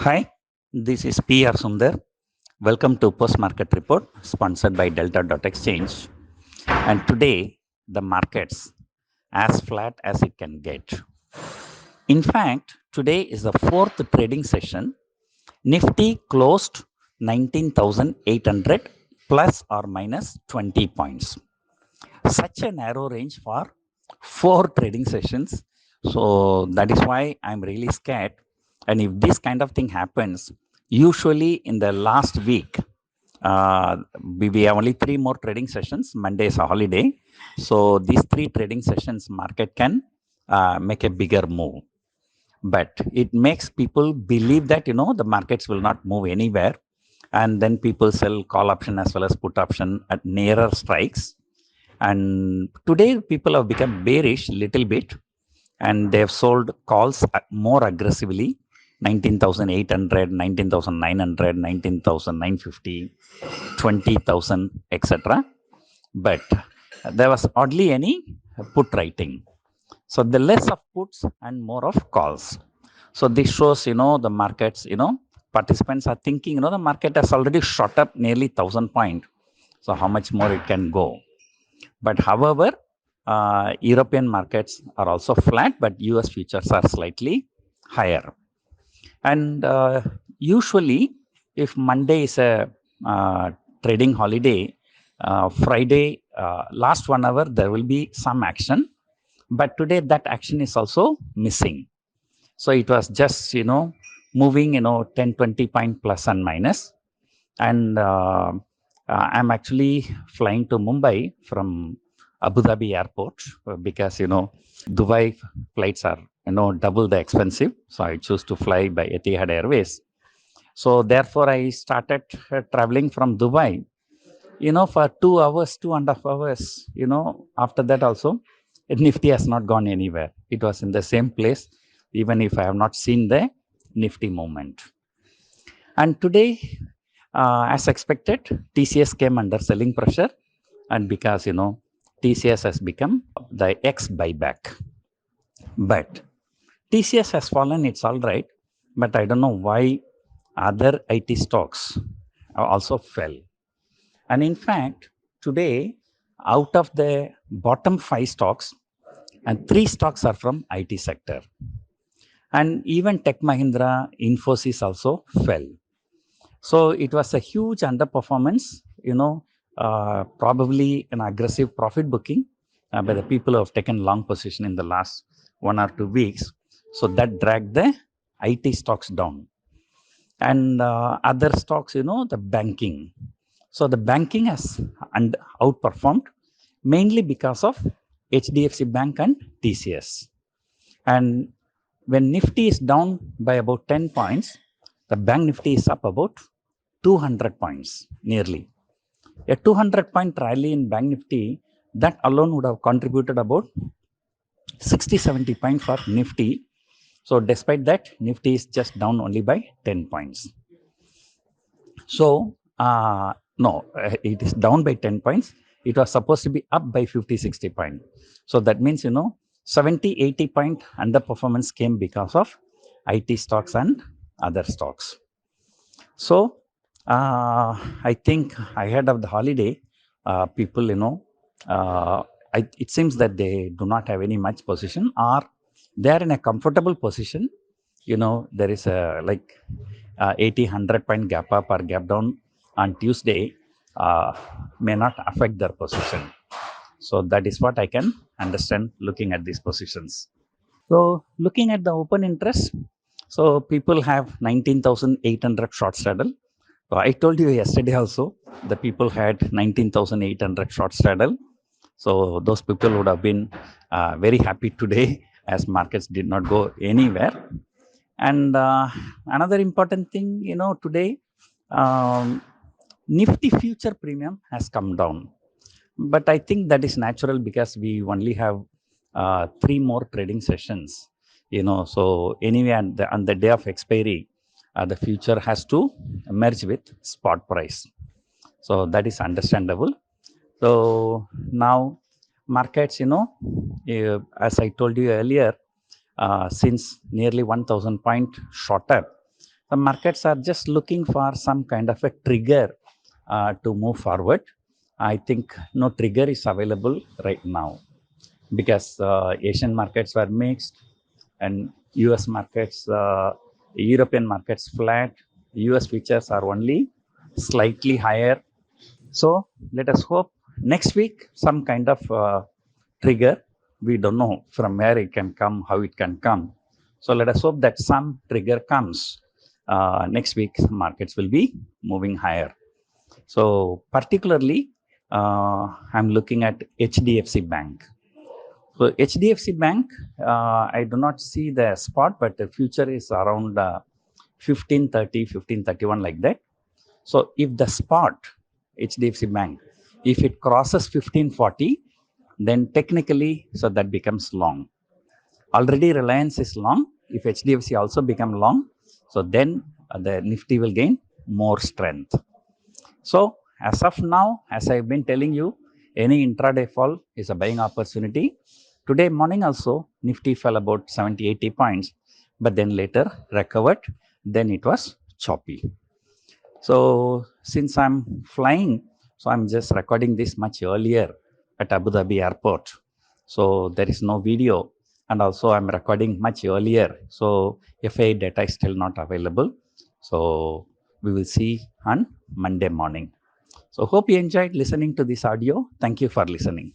Hi, this is PR Sundar. Welcome to Post Market Report sponsored by Delta.exchange. And today, the markets as flat as it can get. In fact, today is the fourth trading session. Nifty closed 19,800 plus or minus 20 points. Such a narrow range for four trading sessions. So that is why I'm really scared. And if this kind of thing happens, usually in the last week, we have only three more trading sessions. Monday is a holiday. So these three trading sessions, market can make a bigger move. But it makes people believe that, the markets will not move anywhere. And then people sell call option as well as put option at nearer strikes. And today people have become bearish a little bit, and they have sold calls more aggressively. 19,800, 19,900, 19,950, 20,000, etc. But there was hardly any put writing. So the less of puts and more of calls. So this shows, the markets, participants are thinking, the market has already shot up nearly 1,000 points. So how much more it can go? But however, European markets are also flat, but US futures are slightly higher. And usually, if Monday is a trading holiday, Friday, last 1 hour, there will be some action. But today, that action is also missing. So it was just, moving, 10, 20 point plus and minus. And I'm actually flying to Mumbai from Abu Dhabi airport because, Dubai flights are, double the expensive. So I choose to fly by Etihad Airways. So therefore, I started traveling from Dubai, for 2 hours, 2.5 hours, after that also, Nifty has not gone anywhere. It was in the same place, even if I have not seen the Nifty movement. And today, as expected, TCS came under selling pressure, and because TCS has become the ex buyback. But TCS has fallen, it's all right, but I don't know why other IT stocks also fell. And in fact, today, out of the bottom 5 stocks, and 3 stocks are from IT sector. And even Tech Mahindra, Infosys also fell. So it was a huge underperformance, probably an aggressive profit booking by the people who have taken long position in the last 1 or 2 weeks. So that dragged the IT stocks down. And other stocks, the banking. So the banking has outperformed mainly because of HDFC Bank and TCS. And when Nifty is down by about 10 points, the bank Nifty is up about 200 points nearly. A 200-point rally in bank Nifty, that alone would have contributed about 60-70 points for Nifty. So despite that, Nifty is just down only by 10 points. So it is down by 10 points. It was supposed to be up by 50-60 points. So that means 70-80 point underperformance came because of IT stocks and other stocks. So I think ahead of the holiday, people, it seems that they do not have any much position, or they are in a comfortable position. There is a 80-100 point gap up or gap down on Tuesday may not affect their position. So that is what I can understand looking at these positions. So looking at the open interest, so people have 19,800 short straddle. So I told you yesterday also, the people had 19,800 short straddle. So those people would have been very happy today as markets did not go anywhere. And another important thing, today, Nifty future premium has come down. But I think that is natural because we only have 3 more trading sessions. So anyway, on the day of expiry, the future has to merge with spot price. So that is understandable. So now markets, as I told you earlier, since nearly 1,000 point shot up, The markets are just looking for some kind of a trigger to move forward. I think no trigger is available right now because Asian markets were mixed and US markets, European markets flat. US futures are only slightly higher. So let us hope next week some kind of trigger. We don't know from where it can come, how it can come. So let us hope that some trigger comes. Next week, markets will be moving higher. So particularly, I'm looking at HDFC Bank. So HDFC Bank, I do not see the spot, but the future is around 1530, 1531 like that. So if the spot HDFC Bank, if it crosses 1540, then technically, so that becomes long. Already Reliance is long. If HDFC also become long, so then the Nifty will gain more strength. So as of now, as I've been telling you, any intraday fall is a buying opportunity. Today morning also, Nifty fell about 70, 80 points, but then later recovered. Then it was choppy. So since I'm flying, so I'm just recording this much earlier at Abu Dhabi airport. So there is no video, and also I'm recording much earlier. So FII data is still not available. So we will see on Monday morning. So hope you enjoyed listening to this audio. Thank you for listening.